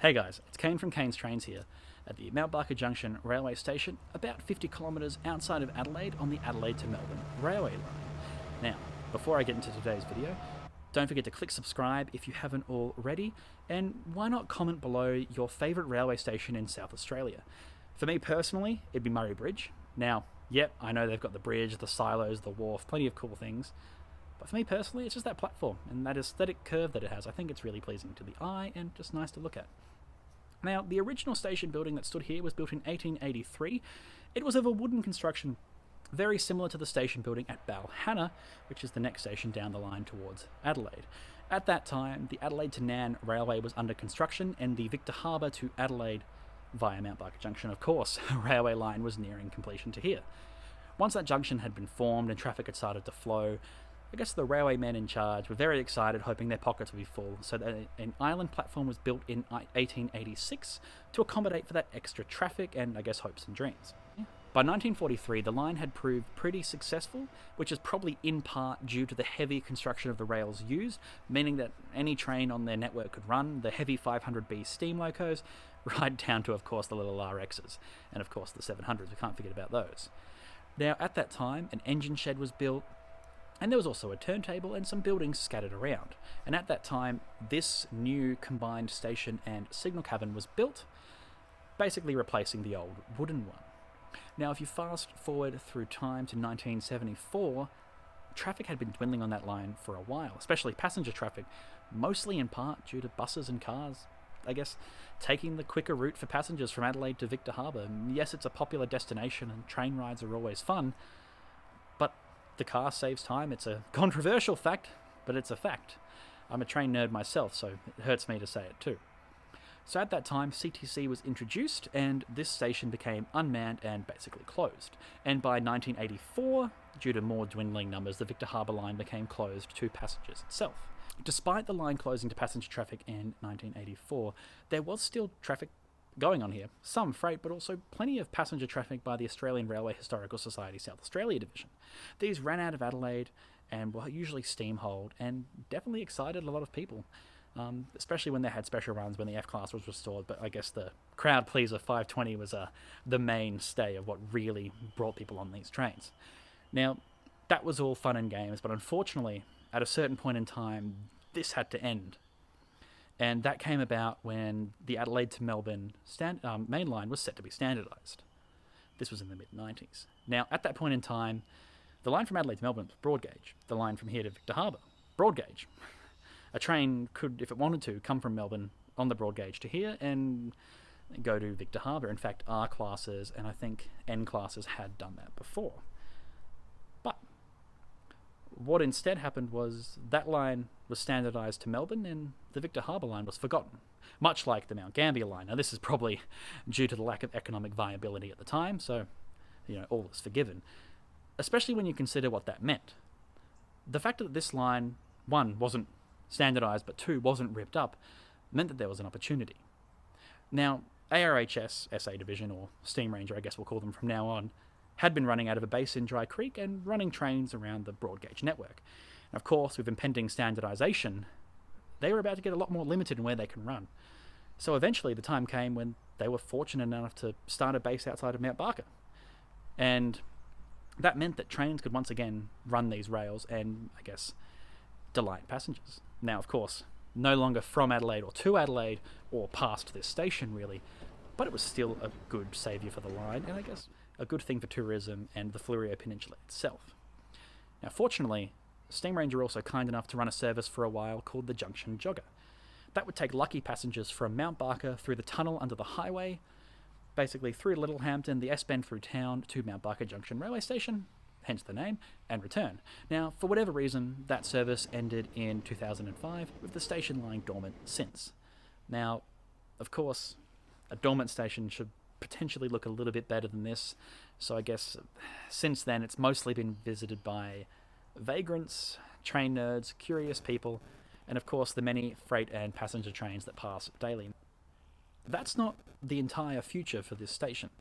Hey guys, it's Kane from Kane's Trains here at the Mount Barker Junction railway station, about 50 kilometres outside of Adelaide on the Adelaide to Melbourne railway line. Now, before I get into today's video, don't forget to click subscribe if you haven't already, and why not comment below your favourite railway station in South Australia. For me personally, it'd be Murray Bridge. Now, yep, I know they've got the bridge, the silos, the wharf, plenty of cool things. But for me personally, it's just that platform and that aesthetic curve that it has. I think it's really pleasing to the eye and just nice to look at. Now, the original station building that stood here was built in 1883. It was of a wooden construction, very similar to the station building at Balhanna, which is the next station down the line towards Adelaide. At that time, the Adelaide to Nan railway was under construction, and the Victor Harbor to Adelaide via Mount Barker Junction, of course, railway line was nearing completion to here. Once that junction had been formed and traffic had started to flow, I guess the railway men in charge were very excited, hoping their pockets would be full, so that an island platform was built in 1886 to accommodate for that extra traffic and, I guess, hopes and dreams. By 1943, the line had proved pretty successful, which is probably in part due to the heavy construction of the rails used, meaning that any train on their network could run, the heavy 500B steam locos, right down to, of course, the little RXs, and of course the 700s, we can't forget about those. Now, at that time, an engine shed was built, and there was also a turntable and some buildings scattered around. And at that time, this new combined station and signal cabin was built, basically replacing the old wooden one. Now, if you fast forward through time to 1974, traffic had been dwindling on that line for a while, especially passenger traffic, mostly in part due to buses and cars, I guess, taking the quicker route for passengers from Adelaide to Victor Harbor. Yes, it's a popular destination and train rides are always fun, but the car saves time. It's a controversial fact, but it's a fact. I'm a train nerd myself, so it hurts me to say it too. So at that time, CTC was introduced, and this station became unmanned and basically closed. And by 1984, due to more dwindling numbers, the Victor Harbor line became closed to passengers itself. Despite the line closing to passenger traffic in 1984, there was still traffic going on here. Some freight, but also plenty of passenger traffic by the Australian Railway Historical Society South Australia Division. These ran out of Adelaide and were usually steam-hauled, and definitely excited a lot of people. Especially when they had special runs when the F-Class was restored, but I guess the crowd pleaser 520 was the mainstay of what really brought people on these trains. Now, that was all fun and games, but unfortunately, at a certain point in time, this had to end. And that came about when the Adelaide to Melbourne main line was set to be standardised. This was in the mid-90s. Now, at that point in time, the line from Adelaide to Melbourne was broad gauge. The line from here to Victor Harbor, broad gauge. A train could, if it wanted to, come from Melbourne on the broad gauge to here and go to Victor Harbor. In fact, R classes and I think N classes had done that before. But what instead happened was that line was standardised to Melbourne and the Victor Harbor line was forgotten, much like the Mount Gambier line. Now, this is probably due to the lack of economic viability at the time, so, all is forgiven, especially when you consider what that meant. The fact that this line, one, wasn't standardised, but two, wasn't ripped up, meant that there was an opportunity. Now, ARHS SA Division, or Steam Ranger I guess we'll call them from now on, had been running out of a base in Dry Creek and running trains around the broad gauge network. And of course, with impending standardisation, they were about to get a lot more limited in where they can run. So eventually the time came when they were fortunate enough to start a base outside of Mount Barker. And that meant that trains could once again run these rails and, I guess, delight passengers. Now, of course, no longer from Adelaide or to Adelaide or past this station, really, but it was still a good saviour for the line and I guess a good thing for tourism and the Fleurieu Peninsula itself. Now, fortunately, Steam Ranger were also kind enough to run a service for a while called the Junction Jogger. That would take lucky passengers from Mount Barker through the tunnel under the highway, basically through Littlehampton, the S-Bend through town to Mount Barker Junction Railway Station, hence the name, and return. Now, for whatever reason, that service ended in 2005, with the station lying dormant since. Now, of course, a dormant station should potentially look a little bit better than this, so I guess since then it's mostly been visited by vagrants, train nerds, curious people, and of course the many freight and passenger trains that pass daily. That's not the entire future for this station.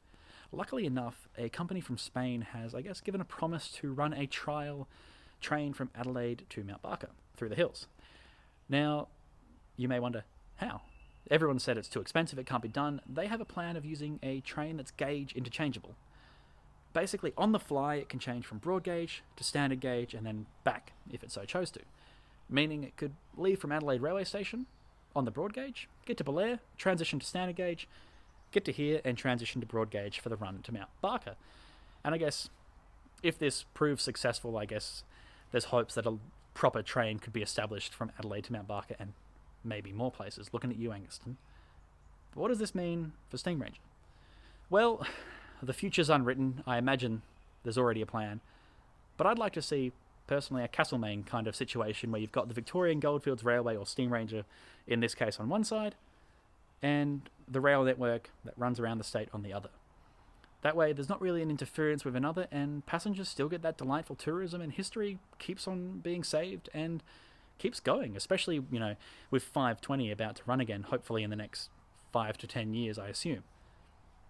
Luckily enough, a company from Spain has, I guess, given a promise to run a trial train from Adelaide to Mount Barker through the hills. Now, you may wonder, how? Everyone said it's too expensive, it can't be done. They have a plan of using a train that's gauge interchangeable. Basically, on the fly, it can change from broad gauge to standard gauge and then back if it so chose to. Meaning it could leave from Adelaide railway station on the broad gauge, get to Belair, transition to standard gauge, get to here and transition to broad gauge for the run to Mount Barker. And I guess if this proves successful, I guess there's hopes that a proper train could be established from Adelaide to Mount Barker and maybe more places. Looking at you, Anguston. But what does this mean for Steam Ranger? Well, the future's unwritten. I imagine there's already a plan. But I'd like to see, personally, a Castlemaine kind of situation where you've got the Victorian Goldfields Railway or Steam Ranger, in this case, on one side, and the rail network that runs around the state on the other. That way, there's not really an interference with another, and passengers still get that delightful tourism, and history keeps on being saved and keeps going, especially, with 520 about to run again, hopefully in the next 5 to 10 years, I assume.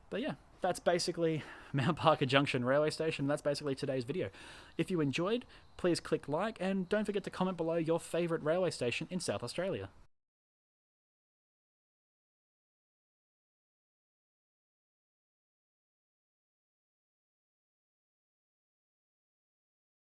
But yeah, that's basically Mount Barker Junction Railway Station. That's basically today's video. If you enjoyed, please click like, and don't forget to comment below your favourite railway station in South Australia.